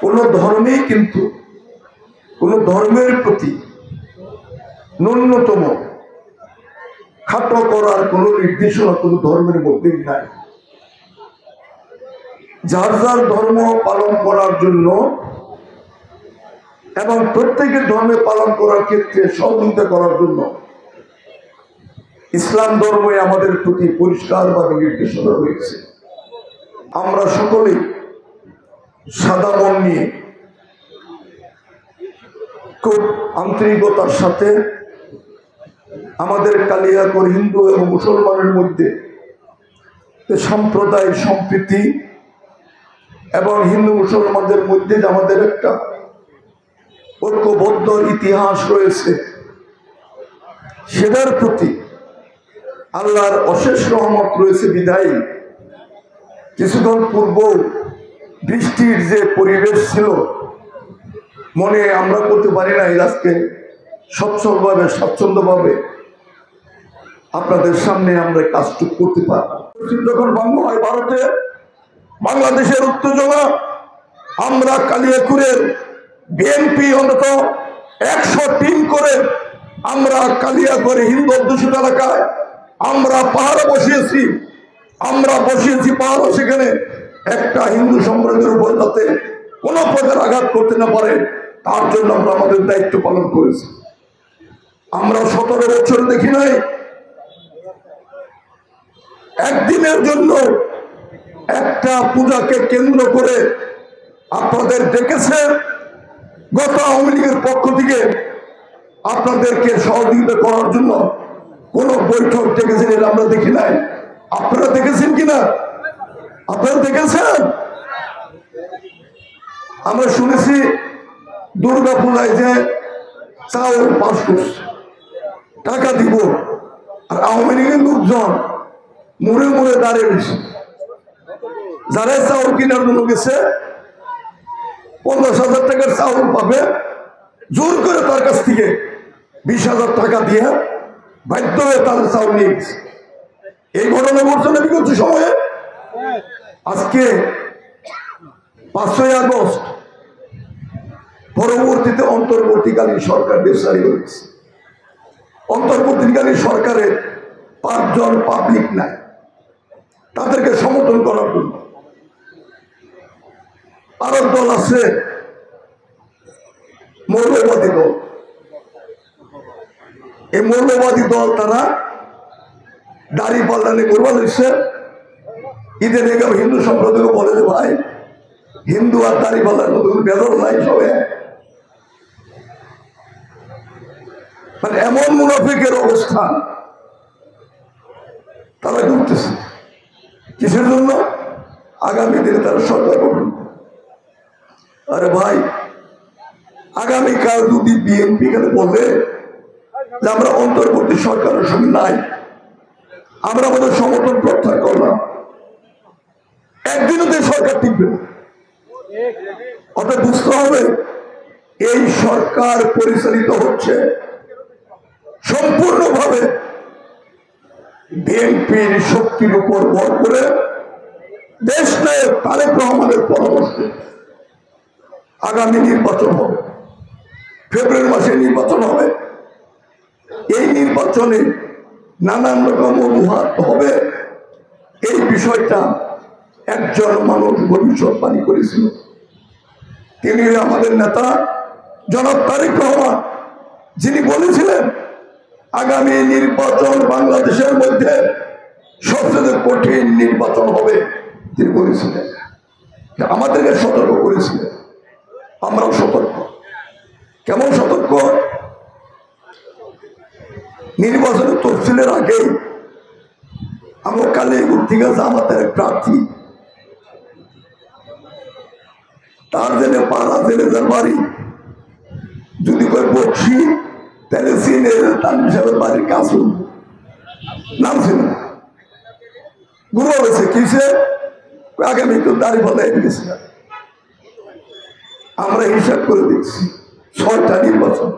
কোন ধর্মেই কিন্তু কোন ধর্মের প্রতি ন্যূনতম খাটো করার কোন নির্দেশনা কোন ধর্মের মধ্যেই নাই। যার যার ধর্ম পালন করার জন্য এবং প্রত্যেকের ধর্মে পালন করার ক্ষেত্রে সহযোগিতা করার জন্য ইসলাম ধর্মে আমাদের প্রতি পরিষ্কারভাবে নির্দেশনা রয়েছে। আমরা সকলেই সাদা মন নিয়ে খুব আন্তরিকতার সাথে আমাদের কালিয়াকৈর হিন্দু এবং মুসলমানের মধ্যে সাম্প্রদায়িক সম্প্রীতি এবং হিন্দু মুসলমানদের মধ্যে যে আমাদের একটা ঐক্যবদ্ধ ইতিহাস রয়েছে, সেটার প্রতি আল্লাহর অশেষ রহমত রয়েছে বিধায়ী কিছুক্ষণ পূর্ব বৃষ্টির যে পরিবেশ ছিল, মনে আমরা করতে পারি না আজকে সচ্ছলভাবে স্বাচ্ছন্দ্যভাবে আপনাদের সামনে আমরা কাজটুকু করতে পারি। যখন ভঙ্গ হয় ভারতে, বাংলাদেশের উত্তেজনা, আমরা কালিয়াকৈরের বিএনপি অন্তত 100 টিম করে আমরা কালিয়াকৈর হিন্দু অধ্যুষিত এলাকায় আমরা পাহাড়ে বসিয়েছি। পাহাড়, সেখানে একটা হিন্দু সম্প্রদায়ের উপর যাতে কোনো প্রকার আঘাত করতে না পারে তার জন্য আমরা আমাদের দায়িত্ব পালন করেছি। আমরা 17 বছর দেখি নাই একদিনের জন্য একটা পূজাকে কেন্দ্র করে আপনাদের ডেকেছে গত আওয়ামী লীগের পক্ষ থেকে আপনাদেরকে সহযোগিতা করার জন্য কোন বৈঠক ডেকেছেন, এটা আমরা দেখি নাই। আপনারা দেখেছেন কিনা? আপনারা দেখেছেন? আমরা শুনেছি দুর্গা পূজায় যে চাউল 500 টাকা দিব, আর আওয়ামী লীগের লোকজন মুড়ে মুড়ে দাঁড়িয়ে গেছে। যারা চাউল কেনার জন্য গেছে 50,000 টাকার চাউল পাবে, জোর করে তার কাছ থেকে 20,000 টাকা দিয়ে বাধ্য হয়ে তাদের চাউল নিয়ে গেছে। এই ঘটনা ঘটছে না বিগত সময়ে। আজকে 5ই আগস্ট পরবর্তীতে অন্তর্বর্তীকালীন সরকার দেশ জারি করেছে। অন্তর্বর্তীকালীন সরকারের 5 জন পাবলিক নাই, তাদেরকে সমর্থন করার জন্য আরেক দল আছে মৌলবাদী দল। এই মৌলবাদী দল তারা দাড়ি পাল্লা নিয়ে কোরবান হয়েছে। ঈদের আগে হিন্দু সম্প্রদায়কে বলে যে ভাই, হিন্দু আর দাড়ি পাল্লার মধ্যে কোনো ভেদাল নাই, সবে মানে এমন মুনাফিকের অবস্থান তারা করতেছে। কিসের জন্য? আগামী দিনে তারা সরকার গঠন। আরে ভাই, আগামীকাল যদি বিএনপি বলে যে আমরা অন্তর্বর্তী সরকারের সঙ্গে নাই, আমরা আমাদের সমর্থন প্রত্যাহার করলাম, একদিনও সরকার টিকবে না। অর্থাৎ বুঝতে হবে এই সরকার পরিচালিত হচ্ছে সম্পূর্ণভাবে বিএনপির শক্তির উপর ভর করে। দেশ নায়ক তারেক রহমানের পরামর্শে আগামী নির্বাচন হবে, ফেব্রুয়ারি মাসে নির্বাচন হবে। এই নির্বাচনে নানান রকম অজুহাত হবে। এই বিষয়টা একজন মানুষ ভবিষ্যৎবাণী করেছিল, তিনি আমাদের নেতা জনাব তারেক রহমান, যিনি বলেছিলেন আগামী নির্বাচন বাংলাদেশের মধ্যে সবচেয়ে কঠিন নির্বাচন হবে। তিনি বলেছিলেন, আমাদেরকে সতর্ক করেছিলেন। আমরাও সতর্ক। কেমন সতর্ক? নির্বাচনের তফসিলের আগে আমরা কালিয়াকৈর থেকে জামাতের প্রার্থী, তার জেনে পাড়া জেলে যার বাড়ি, যদি কয় বক্সি তাহলে চিনে তার হিসাবে বাড়ির কাছে নাম ছিল গুরু হয়েছে। কিসে? আগামী তো দাঁড়িয়ে বলা গেছে। আমরা হিসাব করে দিচ্ছি 6টা নির্বাচন।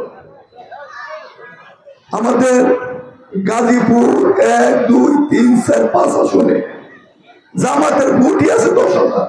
আমাদের গাজীপুর 1, 2, 3, 4, 5 আসনে জামাতের ভোটই আছে 10,000।